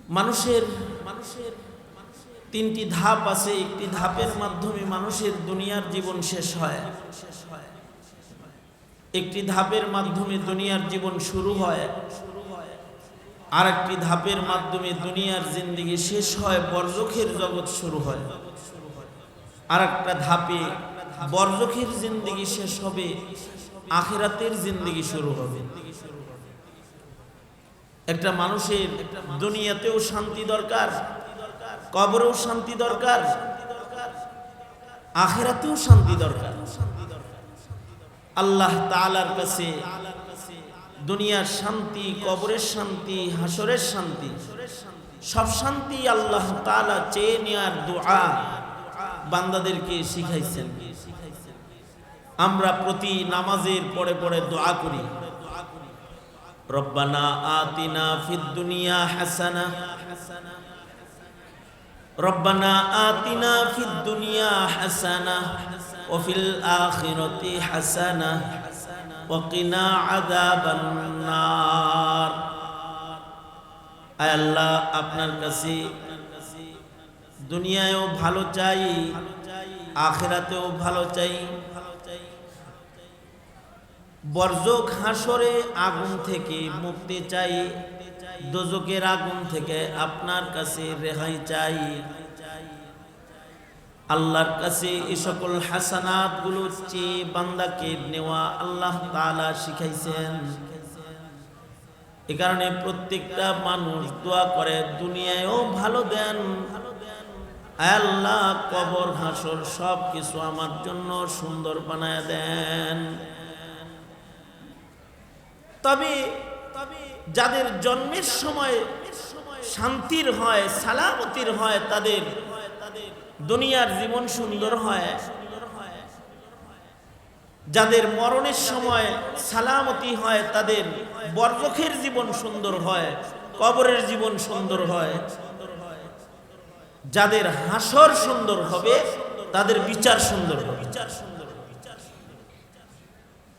মানুষের তিনটি ধাপ আছে। একটি ধাপের মাধ্যমে মানুষের দুনিয়ার জীবন শেষ হয়, একটি ধাপের মাধ্যমে দুনিয়ার জীবন শুরু হয়, আর একটি ধাপের মাধ্যমে দুনিয়ার জিন্দেগি শেষ হয়, বরজখের জগৎ শুরু হয়। আর একটা ধাপে বরজখের জিন্দেগি শেষ হবে, আখিরাতের জিন্দেগি শুরু হবে। একটা মানুষের দুনিয়াতেও শান্তি দরকার, কবরেও শান্তি দরকার, আখিরাতেও শান্তি দরকার। আল্লাহ তাআলার কাছে দুনিয়ার শান্তি, কবরের শান্তি, হাসরের শান্তি, সব শান্তি আল্লাহ তাআলা চেয়ে নেওয়ার দোয়া বান্দাদেরকে শিখাইছেন। আমরা প্রতি নামাজের পরে পরে দোয়া করি, রব্বানা আতিনা ফিদ দুনিয়া হাসানা, রব্বানা আতিনা ফিদ দুনিয়া হাসানা ওয়া ফিল আখিরাতি হাসানা ওয়া কিনা আযাবান নার। আয় আল্লাহ, আপনার কাছে দুনিয়ায়ও ভালো চাই, আখিরাতেও ভালো চাই। বরজখ হাসরে আগুন থেকে মুক্তি চাই, দোজখের আগুন থেকে আপনার কাছে রেহাই চাই। আল্লাহর কাছে এই সকল হাসানাত গুলো চেয়ে বান্দাকে নেওয়া আল্লাহ তাআলা শিখাইছেন। এ কারণে প্রত্যেকটা মানুষ দোয়া করে, দুনিয়ায়ও ভালো দেন আল্লাহ, কবর হাসর সব কিছু আমার জন্য সুন্দর বানায় দেন। তবে যাদের জন্মের সময় শান্তির হয়, সালামতির হয়, তাদের দুনিয়ার জীবন সুন্দর হয়। যাদের মরণের সময় সালামতি হয়, তাদের বরজখের জীবন সুন্দর হয়, কবরের জীবন সুন্দর হয়। যাদের হাসর সুন্দর হবে, তাদের বিচার সুন্দর হবে।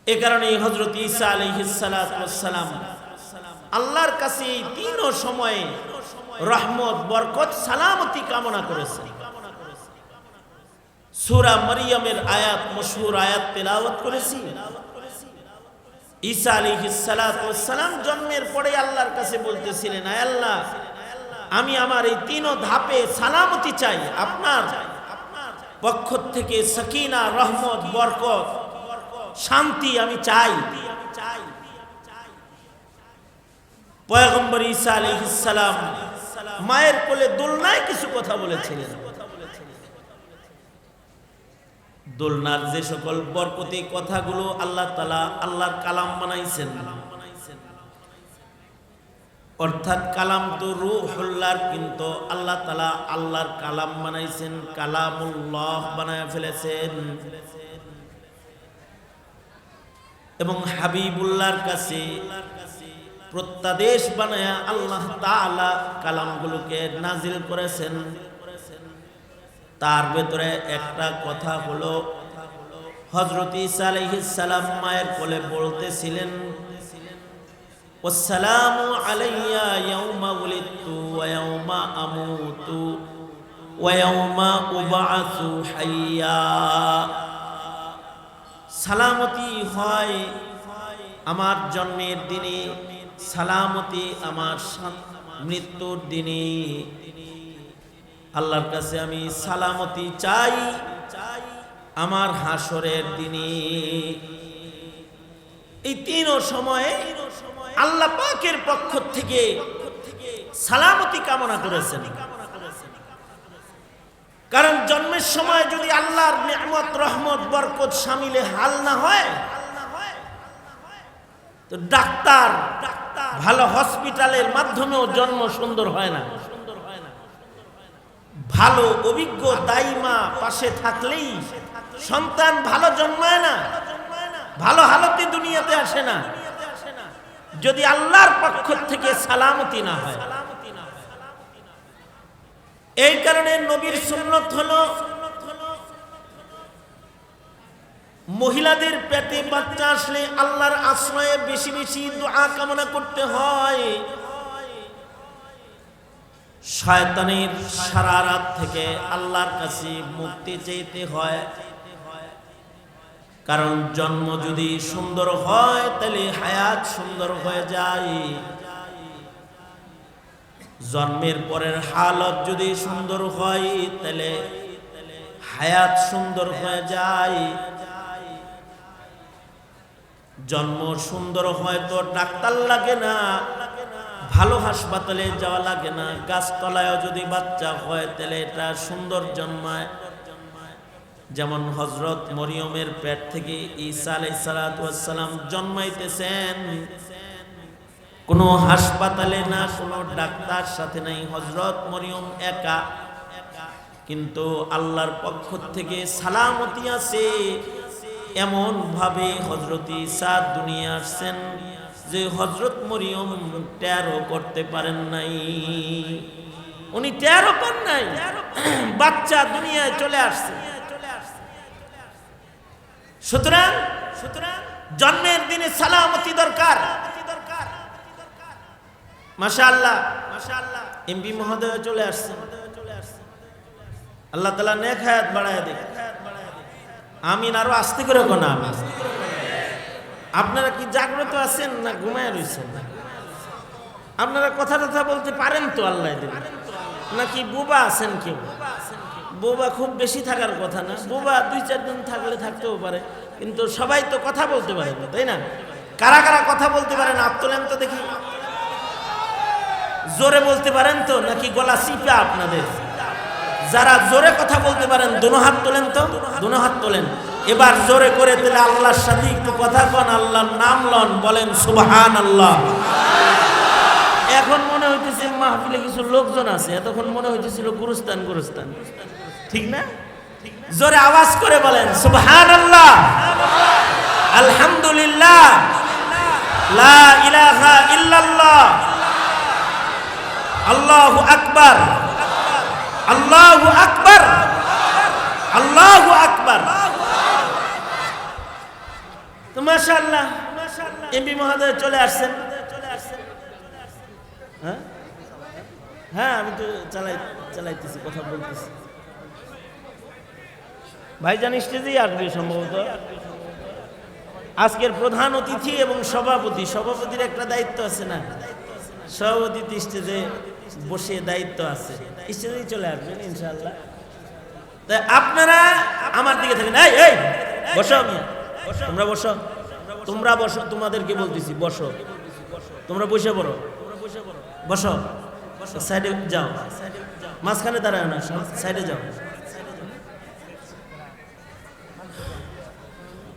এ কারণে হযরত ঈসা আলাইহিস সালাতু ওয়াস সালাম আল্লাহর কাছে এই তিন সময়ে রহমত, বরকত, সালামতি কামনা করেছেন। সূরা মারইয়ামের আয়াত, মশহুর আয়াত তেলাওয়াত করেছি। ঈসা আলাইহিস সালাতু ওয়াস সালাম জন্মের পরে আল্লাহর কাছে বলতেছিলেন, আয় আল্লাহ, আমি আমার এই তিন ধাপে সালামতি চাই, আপনার পক্ষ থেকে সাকিনা, রহমত, বরকত, শান্তি আমি চাই। পয়গম্বর ঈসা আলাইহিস সালাম মায়ের কোলে দোলনায় কিছু কথা বলেছিলেন। দোলনার যে সকল বরকতি কথাগুলো আল্লাহ তাআলা আল্লাহর কালাম বানাইছেন, অর্থাৎ কালাম তো রূহুল্লাহর, কিন্তু আল্লাহ তাআলা আল্লাহর কালাম বানাইছেন, কালামুল্লাহ বানায় ফেলেছেন। এবং হাবিবুল্লাহর কাছে প্রত্যাদেশ বানায়া আল্লাহ তাআলা কালামগুলোকে নাজিল করেছেন। তার ভেতরে একটা কথা হলো, হযরত ঈসা আলাইহিস সালাম মায়ের কোলে বলতেছিলেন, ওয়াসসালামু আলাইয়া ইয়াউমা উলিদতু ওয়া ইয়াউমা আমুতু ওয়া ইয়াউমা উবআসু হাইয়া। সালামতি হয় আমার জন্মের দিনে, সালামতি আমার মৃত্যুর দিনে। আল্লাহর কাছে আমি সালামতি চাই আমার হাসরের দিনে। এই তিন সময়ে আল্লাহ পাকের পক্ষ থেকে সালামতি কামনা করেছেন। কারণ জন্মের সময় যদি আল্লাহর নিয়ামত, রহমত, বরকত শামিলে হাল না হয়, তো ডাক্তার, ভালো হসপিটালের মাধ্যমেও জন্ম সুন্দর হয় না। ভালো অভিজ্ঞ দাইমা পাশে থাকলেই সন্তান ভালো জন্মায় না, ভালো হালতে দুনিয়াতে আসে না, যদি আল্লাহর পক্ষ থেকে সালামতি না হয়। এই কারণে নবীর সুন্নত হলো মহিলাদের পেটে বাচ্চা আসলে আল্লাহর আশ্রয়ে বেশি বেশি দোয়া কামনা করতে হয়। শয়তানের শারারাত থেকে আল্লাহর কাছে মুক্তি চাইতে হয়। কারণ জন্ম যদি সুন্দর হয় তাহলে হায়াত সুন্দর হয়ে যায়, জন্মের পরের হালত যদি সুন্দর হয় তাহলে হায়াত সুন্দর হয়ে যায়। জন্ম সুন্দর হয় তো ডাক্তার লাগে না, ভালো হাসপাতালে যাওয়া লাগে না, গাছতলায়ও যদি বাচ্চা হয় তাহলে এটা সুন্দর জন্মায়। যেমন হযরত মরিয়মের পেট থেকে ঈসা আলাইহিস সালাতু ওয়াস সালাম জন্মাইতেছেন, কোনো হাসপাতালে না, কোনো ডাক্তার সাথে নাই, হযরত মরিয়ম একা। কিন্তু আল্লাহর পক্ষ থেকে সালামতি আছে, এমন ভাবে হযরত ঈসা দুনিয়া আসছেন যে হযরত মরিয়ম টেরও করতে পারেন নাই। উনি টেরও পান নাই, বাচ্চা দুনিয়ায় চলে আসছে। সুতরাং জন্মের দিনে সালামতি দরকার। মাশাআল্লাহ, এমপি মহোদয় চলে আসছে, আল্লাহ তাআলা নেক হায়াত বাড়ায় দেয়। আমিন। আরো আস্তে করে কোন আমিন। আপনারা কি জাগ্রত আছেন না ঘুমায় রয়েছেন? আপনারা কথা বলতে পারেন তো আল্লাহ দিন, নাকি বোবা আছেন? কেউ বোবা খুব বেশি থাকার কথা না, বোবা 2-4 দিন থাকলে থাকতেও পারে, কিন্তু সবাই তো কথা বলতে পারে না, তাই না? কারা কারা কথা বলতে পারেন হাত তোলেন তো দেখি। জোরে বলতে পারেন তো নাকি গলা চিপা আপনাদের? যারা জোরে কথা বলতে পারেন দুনো হাত তোলেন তো, দুনো হাত তোলেন। এবার জোরে করে তাহলে আল্লাহর সাথে একটু কথা কন, আল্লাহর নাম লন, বলেন সুবহানাল্লাহ। এখন মনে হইতেছে মাহফিলে কিছু লোকজন আছে, এতক্ষণ মনে হইতেছিল গুরুস্তান গুরুস্তান, ঠিক না? জোরে আওয়াজ করে বলেন সুবহানাল্লাহ, আলহামদুলিল্লাহ, লা ইলাহা ইল্লাল্লাহ, আল্লাহু আকবার, আল্লাহু আকবার, আল্লাহু আকবার। তো মাশাআল্লাহ, এমপি মহোদয় চলে আসছেন। হ্যাঁ, আমি তো চালাইতেছি, কথা বলতেছি। ভাইজান স্টেজেই আসবে সম্ভবত। আজকের প্রধান অতিথি এবং সভাপতির একটা দায়িত্ব আছে না? সভাপতি স্টেজে বসে দায়িত্ব আছে, স্টেজেই চলে আসবেন ইনশাআল্লাহ। তাই আপনারা আমার দিকে থাকেন। এই বসো, তোমরা বসো, তোমরা বসো, তোমাদেরকে বলতেছি বসো, তোমরা বসে পড়ো, বসো, সাইডে যাও, মাঝখানে দাঁড়ায় না, সাইডে যাও।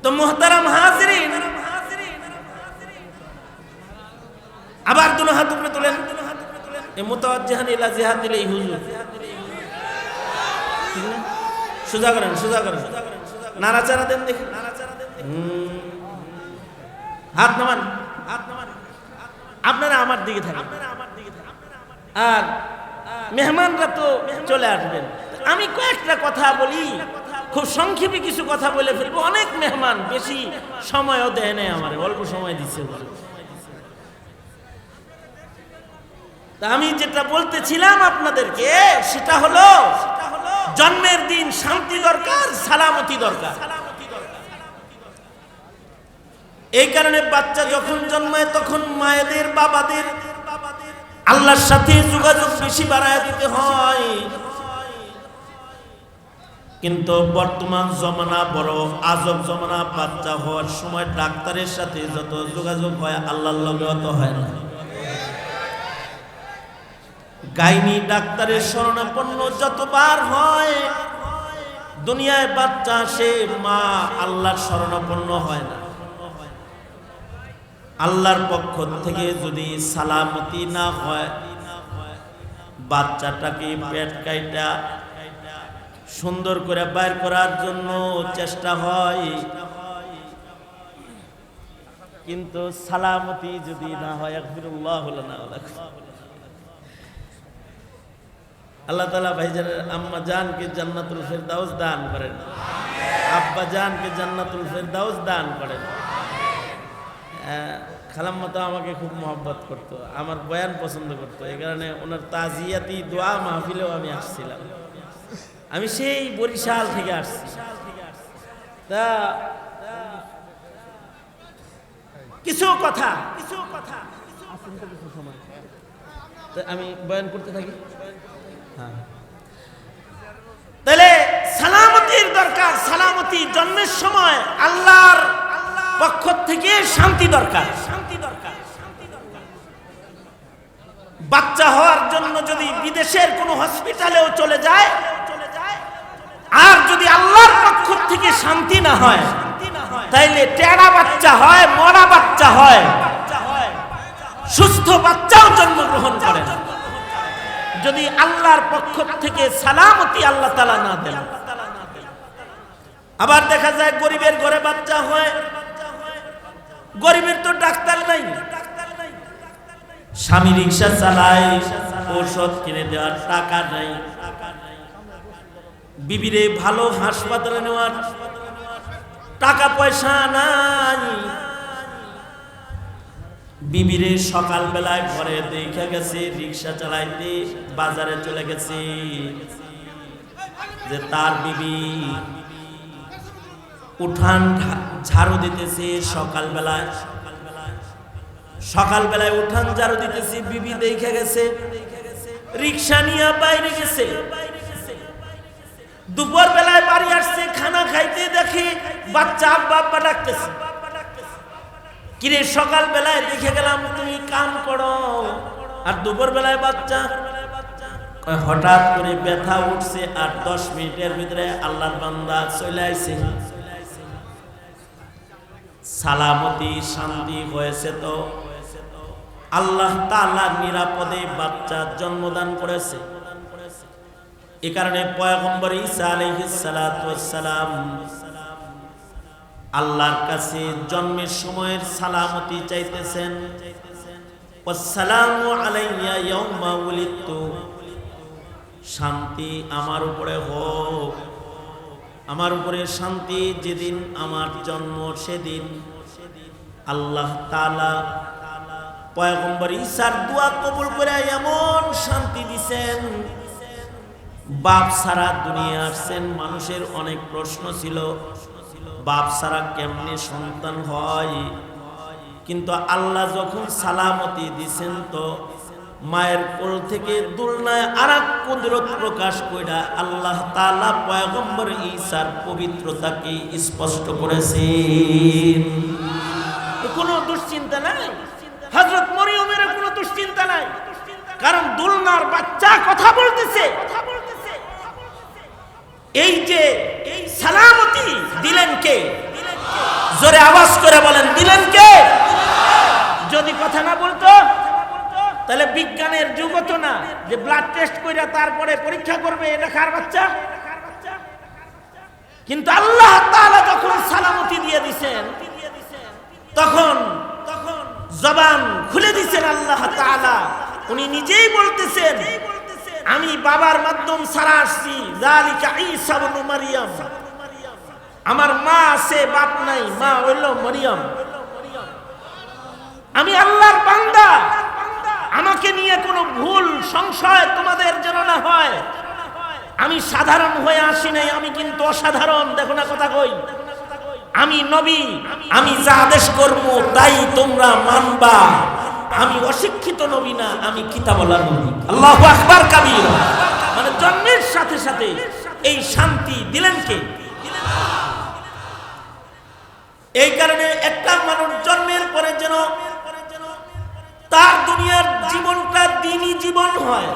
তো মুহতারাম হাজিরিন, আবার দুনো হাত উপরে তোলেন। এ মুতাওয়াজ্জিহান ইলা জিহাদিল হুজুর, ঠিক না? সোজা করেন, সোজা করেন, নাড়াচাড়া দেন দেখি। হাত নামান, আপনারা আমার দিকে থাকেন। আর মেহমানরা তো চলে আসবেন। আমি কয়েকটা কথা বলি, খুব সংক্ষেপে কিছু কথা বলে ফেলবো। অনেক মেহমান, বেশি সময়ও দেয় নাই আমার, অল্প সময় দিচ্ছে। তা আমি যেটা বলতেছিলাম আপনাদেরকে, সেটা হলো জন্মের দিন শান্তি দরকার, সালামতি দরকার। এই কারণে বাচ্চা যখন জন্মায় তখন মায়েদের, বাবাদের আল্লাহর সাথে যোগাযোগ বেশি বাড়ায় দিতে হয়। কিন্তু বর্তমান জমানা বড় আজব জমানা, বাচ্চা হওয়ার সময় ডাক্তারের সাথে যত যোগাযোগ হয় আল্লাহর লগে অত হয় না। গাইনি ডাক্তারের শরণাপন্ন যতবার হয়, দুনিয়ায় বাচ্চা আসে, মা আল্লাহর শরণাপন্ন হয় না। আল্লাহর পক্ষ থেকে যদি সালামতি না হয়, বাচ্চাটাকে পেট কাইটা সুন্দর করে বাইর করার জন্য চেষ্টা হয়, কিন্তু সালামতি যদি না হয়, আগফিরুল্লাহ লানা ওয়া লাকুম। আল্লাহ তাআলা ভাইজানের আম্মা জানকে জান্নাতুল ফেরদাউস দান করেন, আব্বা জানকে জান্নাতুল ফেরদাউস দান করেন। খালাম্মা তো আমাকে খুব মহব্বত করতো, আমার বয়ান পছন্দ করতো, এই কারণে ওনার তাজিয়াতি দোয়া মাহফিলেও আমি আসছিলাম। আমি সেই বরিশাল থেকে আসছি। তা কিছু কথা আমি বয়ান করতে থাকি। হ্যাঁ, তাহলে সালামতির দরকার। সালামতি জন্মের সময় আল্লাহর পক্ষ থেকে শান্তি দরকার। বাচ্চা হওয়ার জন্য যদি বিদেশের কোনো হসপিটালেও চলে যায়, আর যদি আল্লাহর পক্ষ থেকে শান্তি না হয়, তাইলে টেড়া বাচ্চা হয়, মরা বাচ্চা হয়, সুস্থ বাচ্চাও জন্মগ্রহণ করে না, যদি আল্লাহর পক্ষ থেকে সালামতি আল্লাহ তাআলা না দেন। আবার দেখা যায় গরিবের ঘরে বাচ্চা হয়, গরিবের তো ডাক্তার নাই, স্বামী রিক্সা চালায়, ঔষধ কিনে দেওয়ার টাকা নাই, বিবিরে ভালো হাসপাতালে নেওয়ার টাকা পয়সা নাই, বিবিরে সকাল বেলায় ঘরে দেখা গেছে রিক্সা চালাইতে বাজারে চলে গেছে, যে তার বিবি উঠান ঝাড়ু দিতেছে সকালবেলায় উঠান ঝাড়ু দিতেছে, বিবি দেখে গেছে রিক্সা নিয়ে বাইরে গেছে, দুপুর বেলায় বাড়ি আসছে, খানা খাইতে দেখে বাচ্চা আব্বা আব্বা ডাকতেছে। কিরে সকাল বেলায় দেখে গেলাম তুমি কাম করো, আর দুপুর বেলায় বাচ্চা। হঠাৎ করে ব্যথা উঠছে, আর 10 মিনিটের ভিতরে আল্লাহর বান্দা চলে আইছে। সালামতি শান্তি হয়েছে তো আল্লাহ তাআলা নিরাপদে বাচ্চা জন্মদান করেছে। এ কারণে পয়গম্বর ঈসা আলাইহিস সালাতু ওয়াস সালাম আল্লাহর কাছে জন্মের সময়ের সালামতি চাইতেছেন। ওয়াসসালামু আলাইয়া ইয়াউমা উলিদতু, শান্তি আমার উপরে হোক, আমার উপরে শান্তি যেদিন আমার জন্ম সেদিন। আল্লাহ তাআলা পয়গম্বর ঈসার দোয়া কবুল করে এমন শান্তি দিবেন, বাপ ছাড়া দুনিয়া আসছেন, মানুষের অনেক প্রশ্ন ছিল বাপ ছাড়া কেমনে সন্তান হয়, কিন্তু আল্লাহ যখন সালামতি দিছেন তো মায়ের কোল থেকে দুলনায় আরেক কুদরত প্রকাশ কইরা আল্লাহ তাআলা পয়গম্বর ঈসার পবিত্রতাকে স্পষ্ট করেছেন। কোনো দুশ্চিন্তা নাই, হযরত মরিয়মের কোনো দুশ্চিন্তা নাই, কারণ দুলনার বাচ্চা কথা বলতেছে। এই যে এই সালামতি দিলেন কে? জোরে আওয়াজ করে বলেন, দিলেন কে? যদি কথা না বলতো তাহলে বিজ্ঞানের যুগ হতো না, যে ব্লাড টেস্ট কইরা তারপরে পরীক্ষা করবে এটা কার বাচ্চা। কিন্তু আল্লাহ তাআলা যখন সালামতি দিয়ে দিবেন তখন জবান খুলে দিবেন আল্লাহ তাআলা। উনি নিজেই বলতেছেন, আমি বাবার মাধ্যম ছাড়া আসছি, যালিকা ঈসা ইবনে মারইয়াম। আমার মা আছে, বাপ নাই, মা হইল মরিয়ম। আমি আল্লাহর বান্দা, আমাকে নিয়ে কোনো ভুল সংশয় তোমাদের যেন না হয়। আমি সাধারণ হয়ে আসি নাই, আমি কিন্তু অসাধারণ। দেখো না কথা কই, আমি নবী, আমি যা আদেশ করব তাই তোমরা মানবা। আমি অশিক্ষিত নবী না, আমি কিতাবওয়ালা নবী। আল্লাহু আকবার কাবীরা। মানে জন্মের সাথে সাথে এই শান্তি দিলেন কে? এই কারণে একটা মানুষ জন্মের পরে যেন তার দুনিয়ার জীবনটা দ্বীনি জীবন হয়,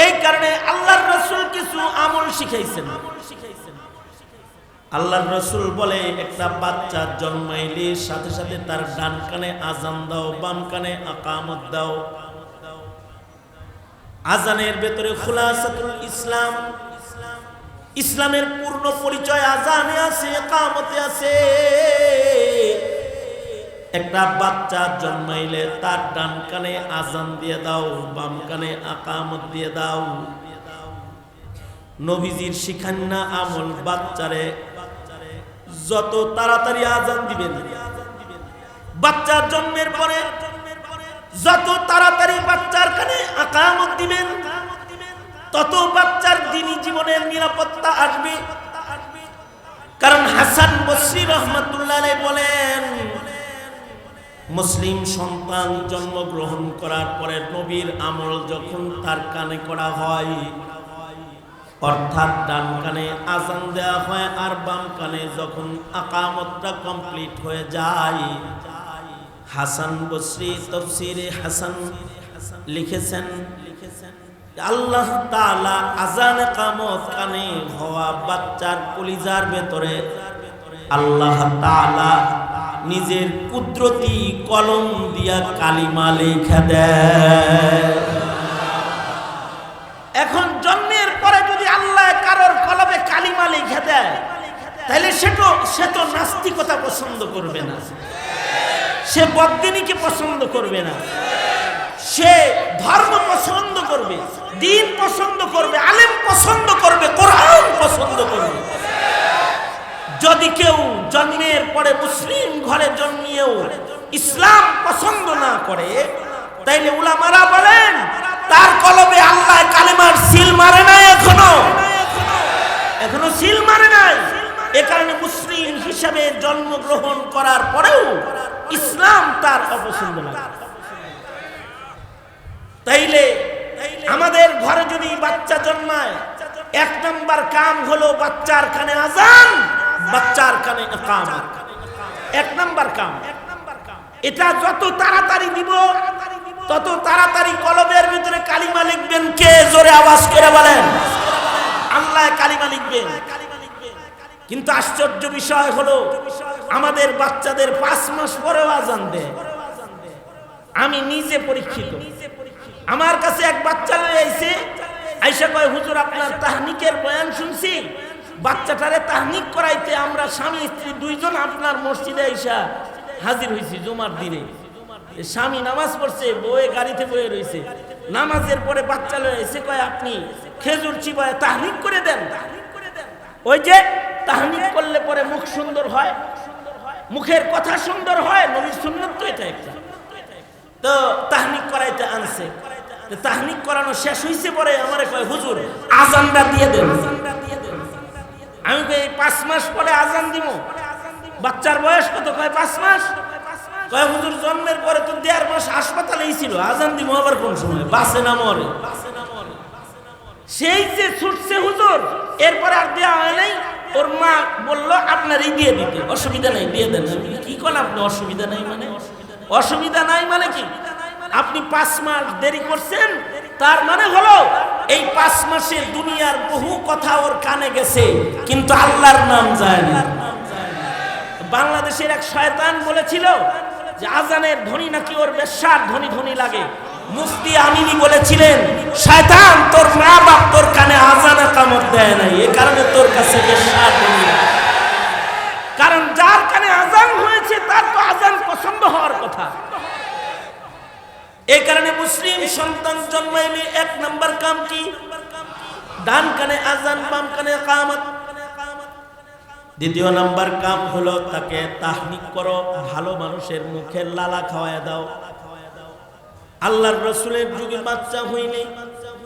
এই কারণে আল্লাহর রাসূল কিছু আমল শিখাইছেন। আল্লাহর রাসূল বলে, একটা বাচ্চা জন্মাইলে সাথে সাথে তার ডান কানে আজান দাও, বাম কানে আকামত দাও। আজানের ভেতরে খুলাসাতুল ইসলাম, ইসলামের পূর্ণ পরিচয় আজানে আছে, ইকামতে আছে। একটা বাচ্চা জন্মাইলে তার ডান কানে আজান দিয়ে দাও, বাম কানে আকামত দিয়ে দাও। নবীজির শিখান্না আমল, বাচ্চারে যত তাড়াতাড়ি আজান দিবেন বাচ্চার জন্মের পরে যত তাড়াতাড়ি বাচ্চার কানে আকামত দিবেন, তত বাচ্চার দ্বীনি জীবনের নিরাপত্তা আসবে। কারণ হাসান বসরি রহমাতুল্লাহ আলাইহি বলেন, মুসলিম সন্তান জন্মগ্রহণ করার পরে নবীর আমল যখন তার কানে করা হয়, অর্থাৎ ডান কানে আজান দেওয়া হয় আর বাম কানে যখন আকামতটা কমপ্লিট হয়ে যায়, হাসান বসরি তাফসীরে হাসান লিখেছেন, আল্লাহ তাআলা আজান ইকামত কানে হওয়া বাচ্চার কলিজার ভেতরে আল্লাহ তাআলা নিজের কুদরতি কলম দিয়া কালিমা লিখে দেয়। এখন জন্মের পরে যদি আল্লাহ কারোর কলমে কালিমা লিখে দেয়, তাহলে সে তো নাস্তিকতা পছন্দ করবে না, সে বদ্দিনীকে পছন্দ করবে না, সে ধর্ম পছন্দ করবে, দ্বীন পছন্দ করবে, আলেম পছন্দ করবে, কোরআন পছন্দ করবে। যদি কেউ জন্মের পরে মুসলিম ঘরে জন্মিয়েও ইসলাম পছন্দ না করে, তাইলে উলামারা বলেন তার কলবে আল্লাহ কালেমার সিল মারে নাই, এখনো সিল মারে নাই। এ কারণে মুসলিম হিসাবে জন্মগ্রহণ করার পরেও ইসলাম তার অপছন্দ লাগে। তাইলে আমাদের ঘরে যদি বাচ্চা জন্মায়, এক নাম্বার কাম হলো বাচ্চার কানে আজান, বাচ্চার কানে ইকামত, এক নাম্বার কাম। এটা যত তাড়াতাড়ি দিব তত তাড়াতাড়ি কলবের ভিতরে কালিমা লিখবেন। কে জোরে আওয়াজ করে বলেন? আল্লাহ কালিমা লিখবেন। কিন্তু আশ্চর্য বিষয় হলো আমাদের বাচ্চাদের 5 মাস পরেও আজান দেয়। আমি নিজে পরীক্ষিত। আমার কাছে এক বাচ্চা লয়ে আইছে, আইসা কয়, হুজুর আপনার তাহনিকের বয়ান শুনছি, বাচ্চাটারে তাহনিক করাইতে আমরা স্বামী স্ত্রী 2 জন আপনার মসজিদে আইসা হাজির হইছি জুমার দিনে। স্বামী নামাজ পড়ছে, বউয়ে গাড়িতে বয়ে রয়েছে। নামাজের পরে বাচ্চা লয়ে আইছে, কয় আপনি খেজুর চিবায় তাহনিক করে দেন। ওই যে তাহনিক করলে পরে মুখ সুন্দর হয়, মুখের কথা সুন্দর হয়, নবীর সুন্নাত তো এটা একটা। তো তাহনিক করাইতে আনছে, তাহনিক করানো শেষ হইছে পরে আমারে কয়, হুজুর আজানটা দিয়ে দেন। আমি কই 5 মাস পরে আজান দিব। বাচ্চার বয়স কত? কয় 5 মাস। কয় হুজুর জন্মের পরে তো 1.5 মাস হাসপাতালেই ছিল, আজান দিব আবার কোন সময়? বাসে না মরে? সেই যে ছুটছে হুজুর, এরপরে আর দেওয়া হয় নাই। ওর মা বলল আপনারই দিয়ে দিতে, অসুবিধা নাই, দিয়ে দেন। কি কোন আপনি অসুবিধা নাই মানে? অসুবিধা নাই মানে কি? আপনি 5 মাস দেরি করছেন, তার মানে হলো এই 5 মাসে দুনিয়ার বহু কথা ওর কানে গেছে, কিন্তু আল্লাহর নাম যায় না। বাংলাদেশের এক শয়তান বলেছিল যে আজানের ধ্বনি নাকি ওর বেশ্যার ধ্বনি ধ্বনি লাগে। মুফতি আমিনী বলেছিলেন, শয়তান তোর মা বাপ তোর কানে আজান ইকামত দেয় নাই, এই কারণে তোর কাছে বেশ্যার ধ্বনি লাগে। কারণ যার কানে আজান হয়েছে তার তো আজান পছন্দ হওয়ার কথা। এই কারণে মুসলিম সন্তান জন্মাইলে 1 নাম্বার কাম কি? ডান কানে আজান, বাম কানে ইকামত। 2 নাম্বার কাম হলো তাকে তাহনিক করো, ভালো মানুষের মুখের লালা খাওয়ায় দাও। আল্লাহর রাসূলের যুগে বাচ্চা হইলে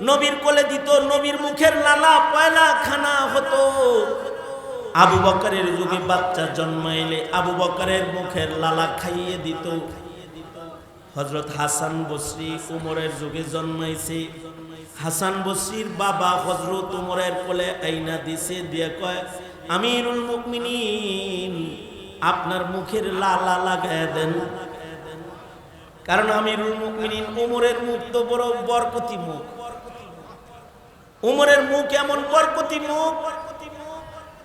নবীর কোলে দিত, নবীর মুখের লালা পয়লা খানা হতো। আবু বকরের যুগে বাচ্চা জন্মাইলে আবু বকরের মুখের লালা খাইয়ে দিত। হযরত হাসান বসরি উমরের যুগে জন্মাইছে। হাসান বসরির বাবা হযরত উমরের কোলে আইনা দিছে, দিয়ে কয়, আমিরুল মুমিনিন আপনার মুখের লালা লাগায় দেন। কারণ আমিরুল মুমিনিন উমরের মুখ তো বড় বরকতি মুখ। উমরের মুখ এমন বরকতি মুখ,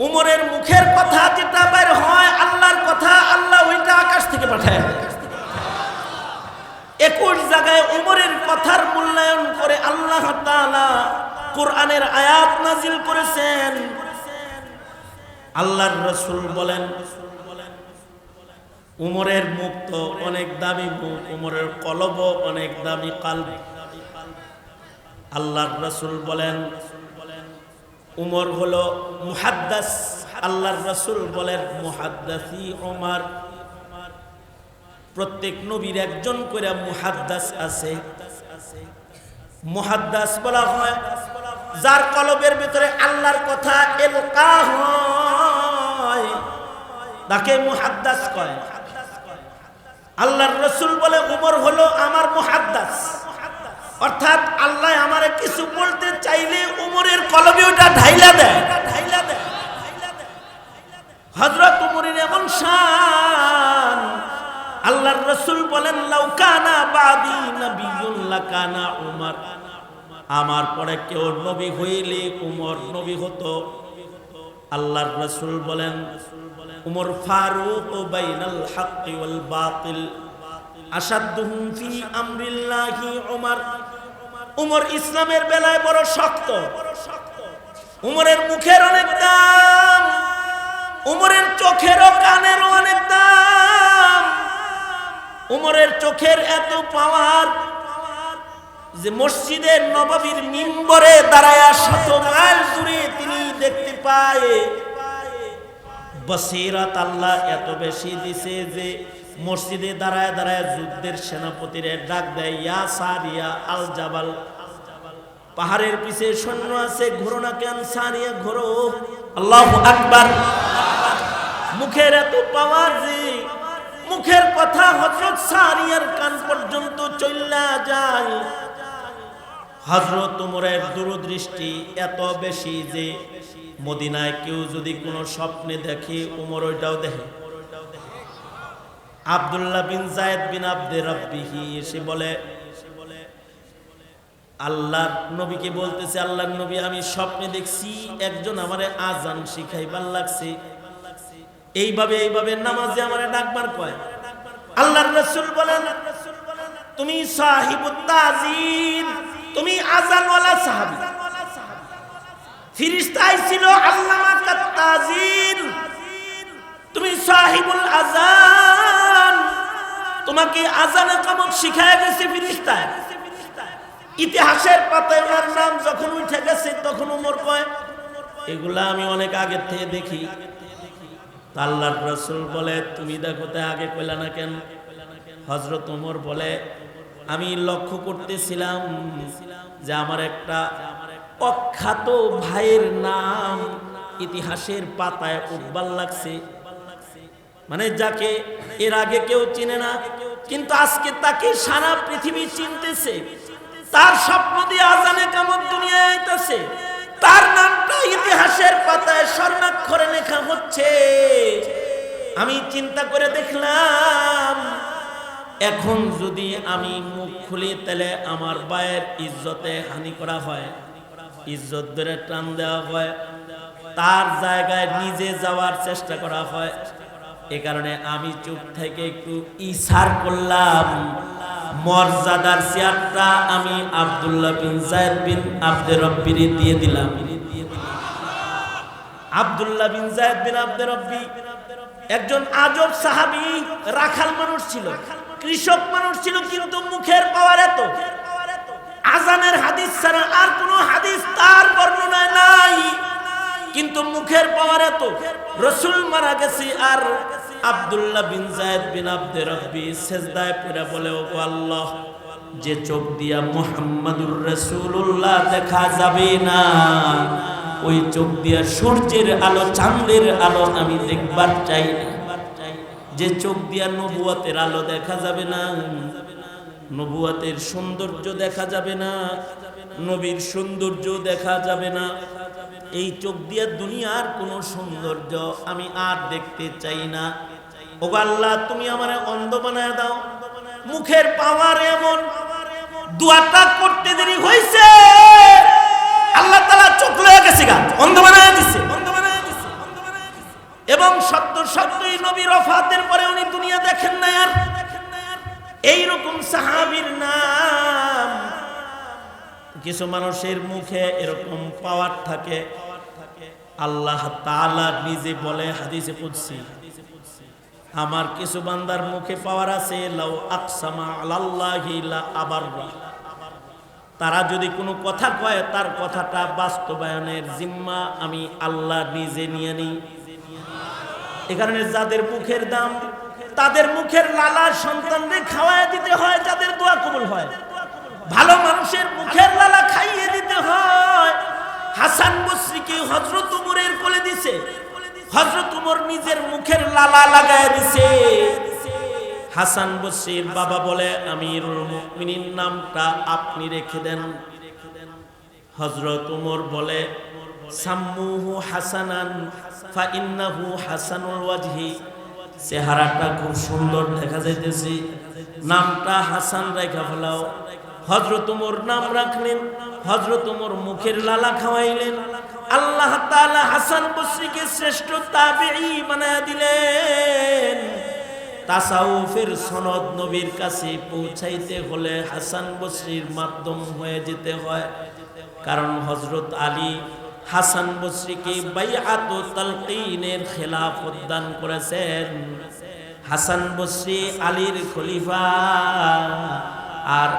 উমরের মুখের কথা যেটা বের হয় আল্লাহর কথা, আল্লাহ ওইটা আকাশ থেকে পাঠায়। 21 জায়গায় উমরের কথার মূল্যায়ন করে আল্লাহ তাআলা কোরআনের আয়াত নাজিল করেছেন। আল্লাহর রাসূল বলেন, উমরের মুখ তো অনেক দামি মুখ, উমরের কলব অনেক দামি কলব। আল্লাহর রাসূল বলেন উমর হলো মুহাদ্দিস, আল্লাহর রাসূল বলেন মুহাদ্দিসি উমর। প্রত্যেক নবীর একজন করে মুহাদ্দাস আছে। মুহাদ্দাস বলা হয় যার কলবের ভিতরে আল্লাহর কথা এলকা হয়, তাকে মুহাদ্দাস কয়। আল্লাহর রাসূল বলে উমর হলো আমার মুহাদ্দাস, অর্থাৎ আল্লাহ আমারে কিছু বলতে চাইলে উমরের কলবে ওটা ঢাইলা দেয়। হযরত উমরের এমন শান, আল্লাহর রাসূল বলেন লাউ কানা বাদি নবিয়্যুন লাকানা উমর, আমার পরে কেউ নবী হইলে উমর নবী হতো। আল্লাহর রাসূল বলেন উমর ফারুক বাইনাল হক ওয়াল বাতিল আশাদুহুম ফি আমরিল্লাহি উমর। উমর ইসলামের বেলায় বড় শক্ত। উমরের মুখের অনেক দাম, উমরের চোখের ও কানের অনেক দাম। উমরের চোখের এত পাওয়ার যে মসজিদের নববীর মিম্বরে দাঁড়ায়া 100 মাইল দূরে তিনি দেখতে পায়। বসিরত আল্লাহ এত বেশি দিছে যে মসজিদে দাঁড়ায় দাঁড়ায় যুদ্ধের সেনাপতিরে ডাক দেয়, ইয়া সারিয়া আল জাবাল, পাহাড়ের পিছে সৈন্য আছে, ঘোরো না কেন সারিয়া ঘোরো। আল্লাহু আকবার। মুখের এত পাওয়ার যে মুখের কথা হযরত সারিয়ার কান পর্যন্ত চইলা যায়। হযরত উমরের দূরদৃষ্টি এত বেশি যে মদিনায় কেউ যদি কোনো স্বপ্নে দেখে উমর ওইটাও দেখে। আব্দুল্লাহ বিন যায়েদ বিন আব্দে রাব্বিহি এসে বলে, আল্লাহর নবীকে বলতেছে, আল্লাহর নবী আমি স্বপ্নে দেখছি একজন আমারে আজান শিখাইবার লাগছে, এইভাবে এইভাবে নামাজে আমারে ডাকবার কয়। আল্লাহর রাসূল বলেন তুমি সাহিবুত তাজিন, তুমি আজানওয়ালা সাহাবী। ফেরেশতা আইছিল আল্লামা কাত্তাজিন, তুমি সাহিবুল আজান, তোমাকে আজান ইকামত শিখায় গেছে ফেরেশতা। ইতিহাসের পাতায় ওনার নাম যখন উঠে গেছে তখন উমর কয় এগুলা আমি অনেক আগে থেকে দেখি। আল্লাহর রাসূল বলে তুমি দেখো তে আগে কইলা না কেন? হযরত উমর বলে আমি লক্ষ্য করতেছিলাম যে আমার একটা অখ্যাত ভাইয়ের নাম ইতিহাসের পাতায় উঠবার লাগছে, মানে যাকে এর আগে কেউ চিনে না, কিন্তু আজকে তাকে সারা পৃথিবী চিনতেছে। তার স্বপ্ন দিয়ে আজানে কামত দুনিয়ায় আইতাছে, তার নামটা ইতিহাসের পাতায় স্বর্ণাক্ষরে লেখা হচ্ছে। আমি চিন্তা করে দেখলাম এখন যদি আমি মুখ খুলি তাহলে আমার ভাইয়ের ইজ্জতে হানি করা হয়, ইজ্জত ধরে টান দেওয়া হয়, তার জায়গায় নিজে যাওয়ার চেষ্টা করা হয়। এ কারণে আমি চুপ থেকে একটু ইশার করলাম, মর্যাদার চেয়ারটা আমি আব্দুল্লাহ বিন যায়েদ বিন আব্দে রব্বির দিয়ে দিলাম। আব্দুল্লাহ বিন যায়েদ বিন আব্দে রব্বি একজন আজব সাহাবী, রাখাল মানুষ ছিল, কৃষক মানুষ ছিল, কিন্তু মুখের পাওয়ার এত, আজানের হাদিস ছাড়া আর কোনো হাদিস তার বর্ণনায় নাই, কিন্তু মুখের পাওয়ার এত। রাসূল মারা গেছে আর আব্দুল্লাহ বিন যায়েদ বিন আব্দে রব্বি সিজদায় পড়ে বলে, ওগো আল্লাহ, যে চোখ দিয়া মুহাম্মাদুর রাসূলুল্লাহ দেখা যাবে না, ওই চোখ দিয়া সূর্যের আলো চাঁদের আলো আমি দেখবার চাই না। যে চোখ দিয়া নবুয়তের আলো দেখা যাবে না, নবুয়তের সৌন্দর্য দেখা যাবে না, নবীর সৌন্দর্য দেখা যাবে না, এই চোখ দিয়া দুনিয়ার কোনো সৌন্দর্য আমি আর দেখতে চাই না। ওগো আল্লাহ, তুমি আমারে অন্ধ বানায় দাও। মুখের পাওয়ার এমন, দোয়াটা করতে দেরি হইছে, আল্লাহ তাআলা চোখ লয়ে গেছে গা, অন্ধ বানায় দিছে। এবং সত্য সত্যই নবীর ওফাতের পরে উনি দুনিয়া দেখেন না আর। এইরকম সাহাবীর নাম। কিছু মানুষের মুখে এরকম পাওয়ার থাকে, আল্লাহ তাআলা নিজে বলে হাদিসে কুদসি, আমার কিছু বান্দার মুখে পাওয়ার আছে, লাউ আকসামা আলাল্লাহি লা আবাররা, তারা যদি কোনো কথা কয় তার কথাটা বাস্তবায়নের জিম্মা আমি আল্লাহ নিজে নিয়ে নিই। এ কারণে যাদের মুখের দাম, তাদের মুখের লালা সন্তানদের খাওয়ায় দিতে হয় যাদের দোয়া কবুল হয়। ভালো মানুষের মুখের লালা খাইয়ে দিতে হয়। হাসান বসরিকে হযরত উমরের কোলে দিছে, হযরত উমর নিজের মুখের লালা লাগায় দিছে। হাসান বসরির বাবা বলে, আমিরুল মুমিনিন নামটা আপনি রেখে দেন। হযরত উমর বলে, সাম্মুহু হাসানান ফা ইন্নাহু হাসানুল ওয়াজহি, চেহারাটা খুব সুন্দর দেখা যাইতেছে, নামটা হাসান রেখা ফেলাও। হযরত উমর নাম রাখলেন, হযরত উমর মুখের লালা খাওয়াইলেন। আল্লাহ তাআলা হাসান বসরিকে শ্রেষ্ঠ তাবেঈ বানায়া দিলেন। তাসাউফের সনদ নবীর কাছে পৌঁছাইতে হলে হাসান বসরির মাধ্যম হয়ে যেতে হয়। কারণ হযরত আলী হাসান বসরিকে বাইআত ও তালকিনের খেলাফত দান করেছেন। হাসান বসরি আলীর খলিফা। আর